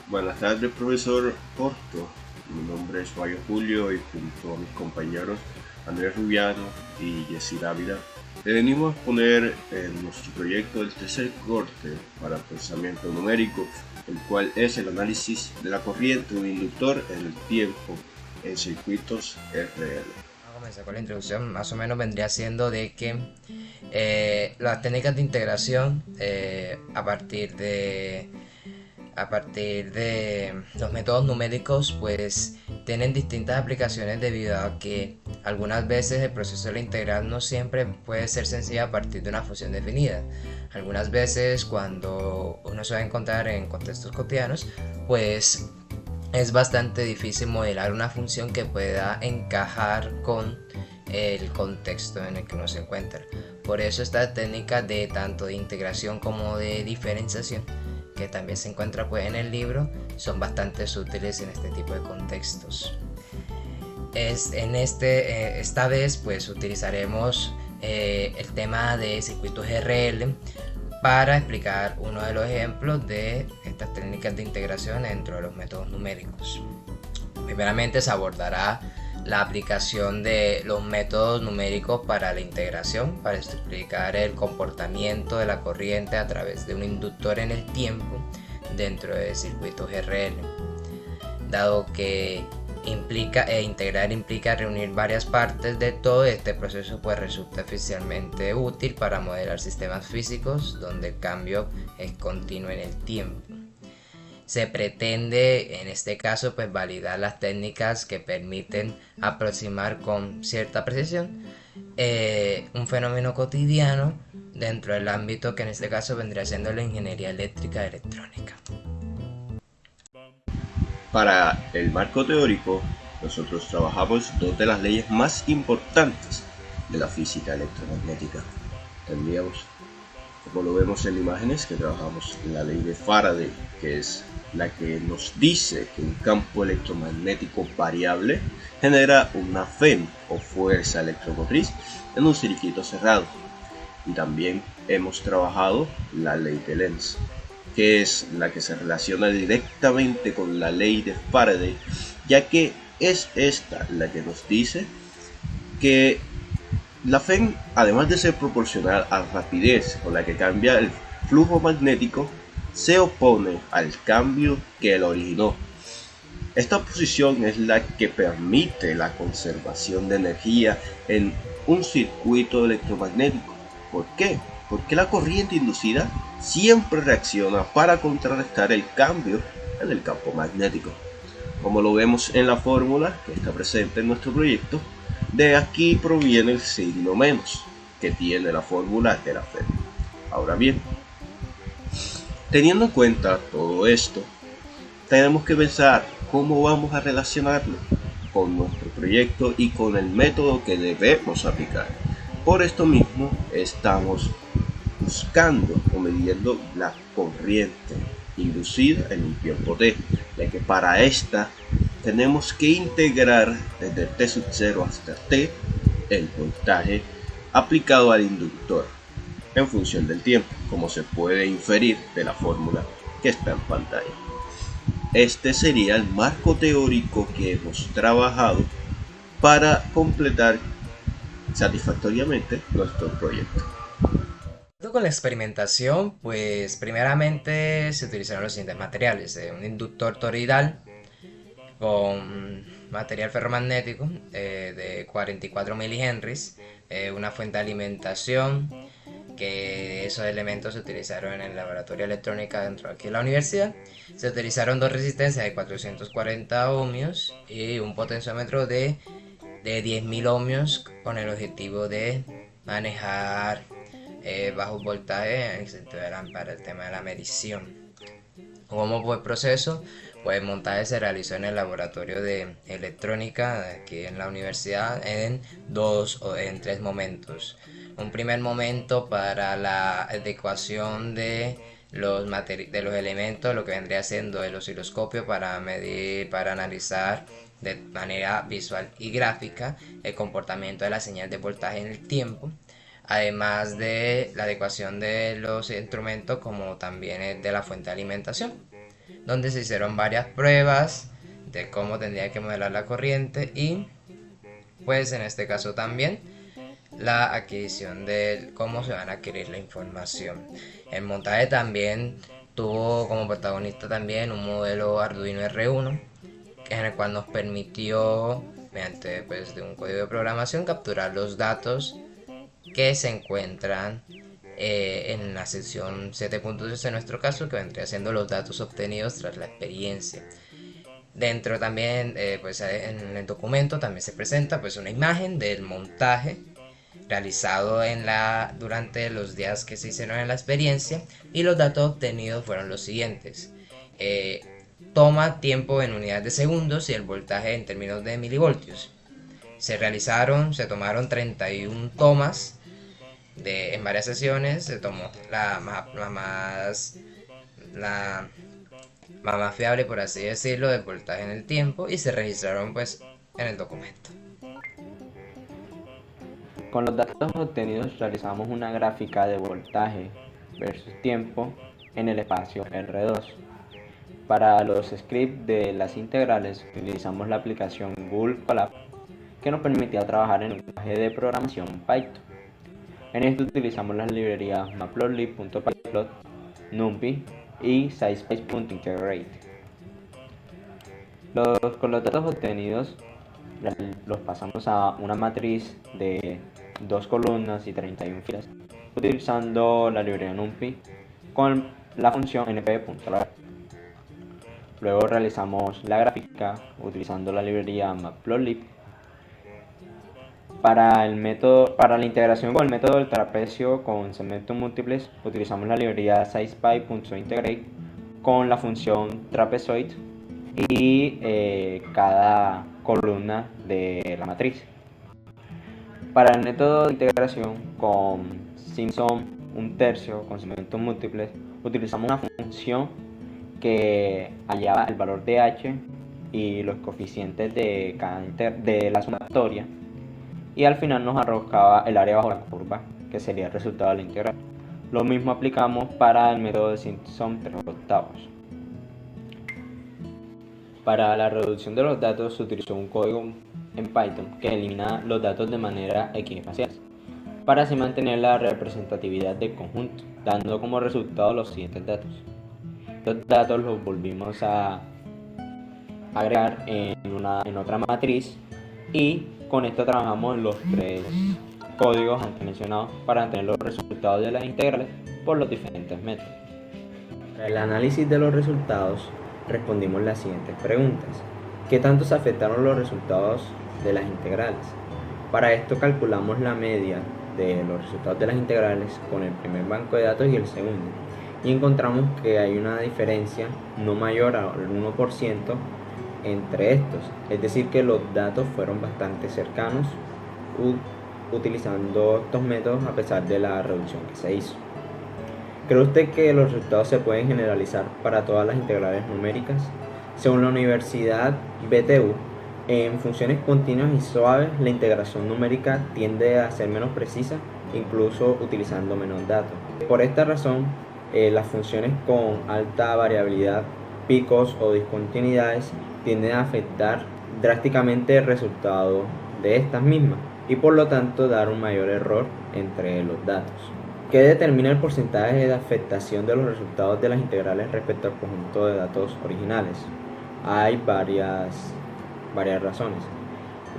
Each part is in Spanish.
Buenas tardes, profesor Porto. Mi nombre es Mario Julio y junto a mis compañeros Andrés Rubiano y Jessy Dávila, le venimos a exponer en nuestro proyecto el tercer corte para pensamiento numérico, el cual es el análisis de la corriente de un inductor en el tiempo en circuitos RL. Vamos a comenzar con la introducción. Más o menos vendría siendo de que las técnicas de integración a partir de los métodos numéricos pues tienen distintas aplicaciones debido a que algunas veces el proceso de la integral no siempre puede ser sencillo a partir de una función definida. Algunas veces cuando uno se va a encontrar en contextos cotidianos pues es bastante difícil modelar una función que pueda encajar con el contexto en el que uno se encuentra. Por eso estas técnicas de tanto de integración como de diferenciación, que también se encuentra pues en el libro, son bastante útiles en este tipo de contextos. Esta vez pues utilizaremos el tema de circuitos RL para explicar uno de los ejemplos de estas técnicas de integración dentro de los métodos numéricos. Primeramente se abordará la aplicación de los métodos numéricos para la integración, para explicar el comportamiento de la corriente a través de un inductor en el tiempo dentro de circuitos RL. Dado que integrar implica reunir varias partes de todo este proceso, pues resulta especialmente útil para modelar sistemas físicos donde el cambio es continuo en el tiempo. Se pretende en este caso pues validar las técnicas que permiten aproximar con cierta precisión un fenómeno cotidiano dentro del ámbito que en este caso vendría siendo la ingeniería eléctrica y electrónica. Para el marco teórico, nosotros trabajamos dos de las leyes más importantes de la física electromagnética. Tendríamos, como lo vemos en imágenes, que trabajamos la ley de Faraday, que es la que nos dice que un campo electromagnético variable genera una FEM o fuerza electromotriz en un circuito cerrado. Y también hemos trabajado la ley de Lenz, que es la que se relaciona directamente con la ley de Faraday, ya que es esta la que nos dice que la FEM, además de ser proporcional a la rapidez con la que cambia el flujo magnético, se opone al cambio que lo originó. Esta posición es la que permite la conservación de energía en un circuito electromagnético. ¿Por qué? Porque la corriente inducida siempre reacciona para contrarrestar el cambio en el campo magnético. Como lo vemos en la fórmula que está presente en nuestro proyecto, de aquí proviene el signo menos que tiene la fórmula de la FEM. Ahora bien, teniendo en cuenta todo esto, tenemos que pensar cómo vamos a relacionarlo con nuestro proyecto y con el método que debemos aplicar. Por esto mismo estamos buscando o midiendo la corriente inducida en un tiempo t, ya que para esta tenemos que integrar desde t sub 0 hasta t el voltaje aplicado al inductor en función del tiempo, como se puede inferir de la fórmula que está en pantalla. Este sería el marco teórico que hemos trabajado para completar satisfactoriamente nuestro proyecto. Con la experimentación, pues primeramente se utilizaron los siguientes materiales: un inductor toroidal con material ferromagnético de 44 milihenries, una fuente de alimentación, que esos elementos se utilizaron en el laboratorio de electrónica dentro de aquí de la universidad. Se utilizaron dos resistencias de 440 ohmios y un potenciómetro de 10.000 ohmios con el objetivo de manejar bajos voltajes para el tema de la medición. ¿Cómo fue el proceso? Pues el montaje se realizó en el laboratorio de electrónica de aquí en la universidad en tres momentos. Un primer momento para la adecuación de los elementos, lo que vendría siendo el osciloscopio para medir, para analizar de manera visual y gráfica el comportamiento de la señal de voltaje en el tiempo, además de la adecuación de los instrumentos como también de la fuente de alimentación. donde se hicieron varias pruebas de cómo tendría que modelar la corriente y pues en este caso también la adquisición de cómo se van a adquirir la información. El montaje también tuvo como protagonista también un modelo Arduino R1 en el cual nos permitió mediante pues, de un código de programación capturar los datos que se encuentran en la sección 7.6 en nuestro caso, que vendría siendo los datos obtenidos tras la experiencia. Dentro también, pues en el documento también se presenta pues una imagen del montaje realizado durante los días que se hicieron en la experiencia y los datos obtenidos fueron los siguientes. Eh, Toma tiempo en unidades de segundos y el voltaje en términos de milivoltios. Se tomaron 31 tomas en varias sesiones. Se tomó la más fiable, por así decirlo, del voltaje en el tiempo y se registraron pues en el documento. Con los datos obtenidos realizamos una gráfica de voltaje versus tiempo en el espacio R2. Para los scripts de las integrales utilizamos la aplicación Google Colab, que nos permitía trabajar en el lenguaje de programación Python. En esto utilizamos las librerías matplotlib.pyplot, numpy y sciespice.integrate. Con los datos obtenidos los pasamos a una matriz de 2 columnas y 31 filas utilizando la librería numpy con la función np.load. Luego realizamos la gráfica utilizando la librería matplotlib. Para la integración con el método del trapecio con segmentos múltiples utilizamos la librería sciespice.integrate con la función trapezoid y cada columna de la matriz. Para el método de integración con Simpson 1/3 con segmentos múltiples utilizamos una función que hallaba el valor de h y los coeficientes de la sumatoria y al final nos arrojaba el área bajo la curva, que sería el resultado de la integral. Lo mismo aplicamos para el método de Simpson 3/8. Para la reducción de los datos se utilizó un código en Python que elimina los datos de manera equiespacial, para así mantener la representatividad del conjunto, dando como resultado los siguientes datos. Los datos los volvimos a agregar en otra matriz y con esto trabajamos en los 3 códigos antes mencionados para obtener los resultados de las integrales por los diferentes métodos. Para el análisis de los resultados respondimos las siguientes preguntas. ¿Qué tanto se afectaron los resultados de las integrales? Para esto calculamos la media de los resultados de las integrales con el primer banco de datos y el segundo y encontramos que hay una diferencia no mayor al 1% entre estos, es decir que los datos fueron bastante cercanos utilizando estos métodos a pesar de la reducción que se hizo. ¿Cree usted que los resultados se pueden generalizar para todas las integrales numéricas? Según la Universidad BTU, en funciones continuas y suaves la integración numérica tiende a ser menos precisa, incluso utilizando menos datos. Por esta razón, las funciones con alta variabilidad, picos o discontinuidades tienden a afectar drásticamente el resultado de estas mismas y por lo tanto dar un mayor error entre los datos. ¿Qué determina el porcentaje de afectación de los resultados de las integrales respecto al conjunto de datos originales? Hay varias razones.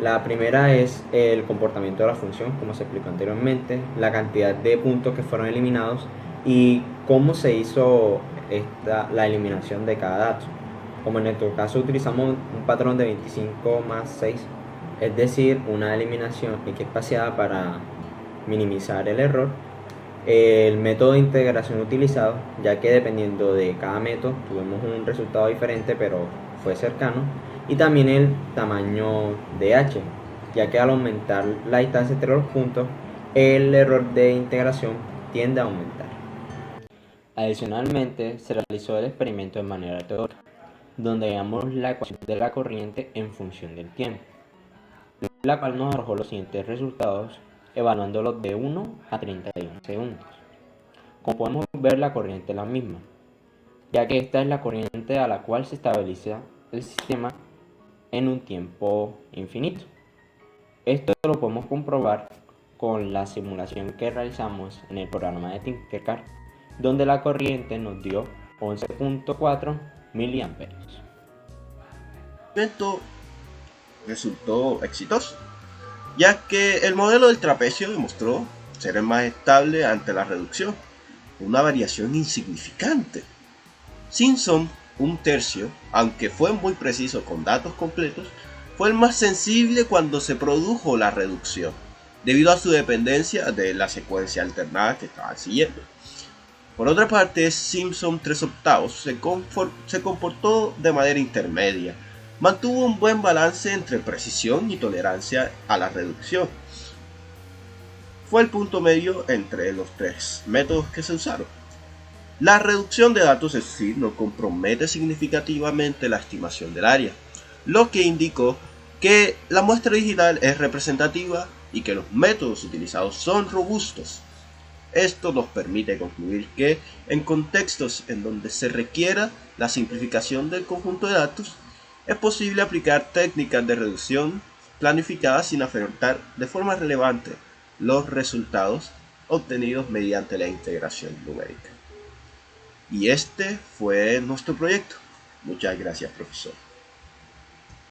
La primera es el comportamiento de la función, como se explicó anteriormente, la cantidad de puntos que fueron eliminados y cómo se hizo la eliminación de cada dato. Como en nuestro caso utilizamos un patrón de 25 más 6, es decir, una eliminación equiespaciada para minimizar el error. El método de integración utilizado, ya que dependiendo de cada método tuvimos un resultado diferente pero fue cercano, y también el tamaño de h, ya que al aumentar la distancia entre los puntos el error de integración tiende a aumentar. Adicionalmente se realizó el experimento de manera teórica, donde hallamos la ecuación de la corriente en función del tiempo, la cual nos arrojó los siguientes resultados evaluándolos de 1 a 31 segundos. Como podemos ver, la corriente es la misma, ya que esta es la corriente a la cual se estabiliza el sistema en un tiempo infinito. Esto lo podemos comprobar con la simulación que realizamos en el programa de Tinkercad, donde la corriente nos dio 11.4 miliamperios. Esto resultó exitoso, ya que el modelo del trapecio demostró ser el más estable ante la reducción, una variación insignificante. Simpson, un tercio, aunque fue muy preciso con datos completos, fue el más sensible cuando se produjo la reducción, debido a su dependencia de la secuencia alternada que estaba siguiendo. Por otra parte, Simpson 3/8 se comportó de manera intermedia, mantuvo un buen balance entre precisión y tolerancia a la reducción. Fue el punto medio entre los tres métodos que se usaron. La reducción de datos en sí no compromete significativamente la estimación del área, lo que indicó que la muestra digital es representativa y que los métodos utilizados son robustos. Esto nos permite concluir que en contextos en donde se requiera la simplificación del conjunto de datos, es posible aplicar técnicas de reducción planificadas sin afectar de forma relevante los resultados obtenidos mediante la integración numérica. Y este fue nuestro proyecto. Muchas gracias, profesor.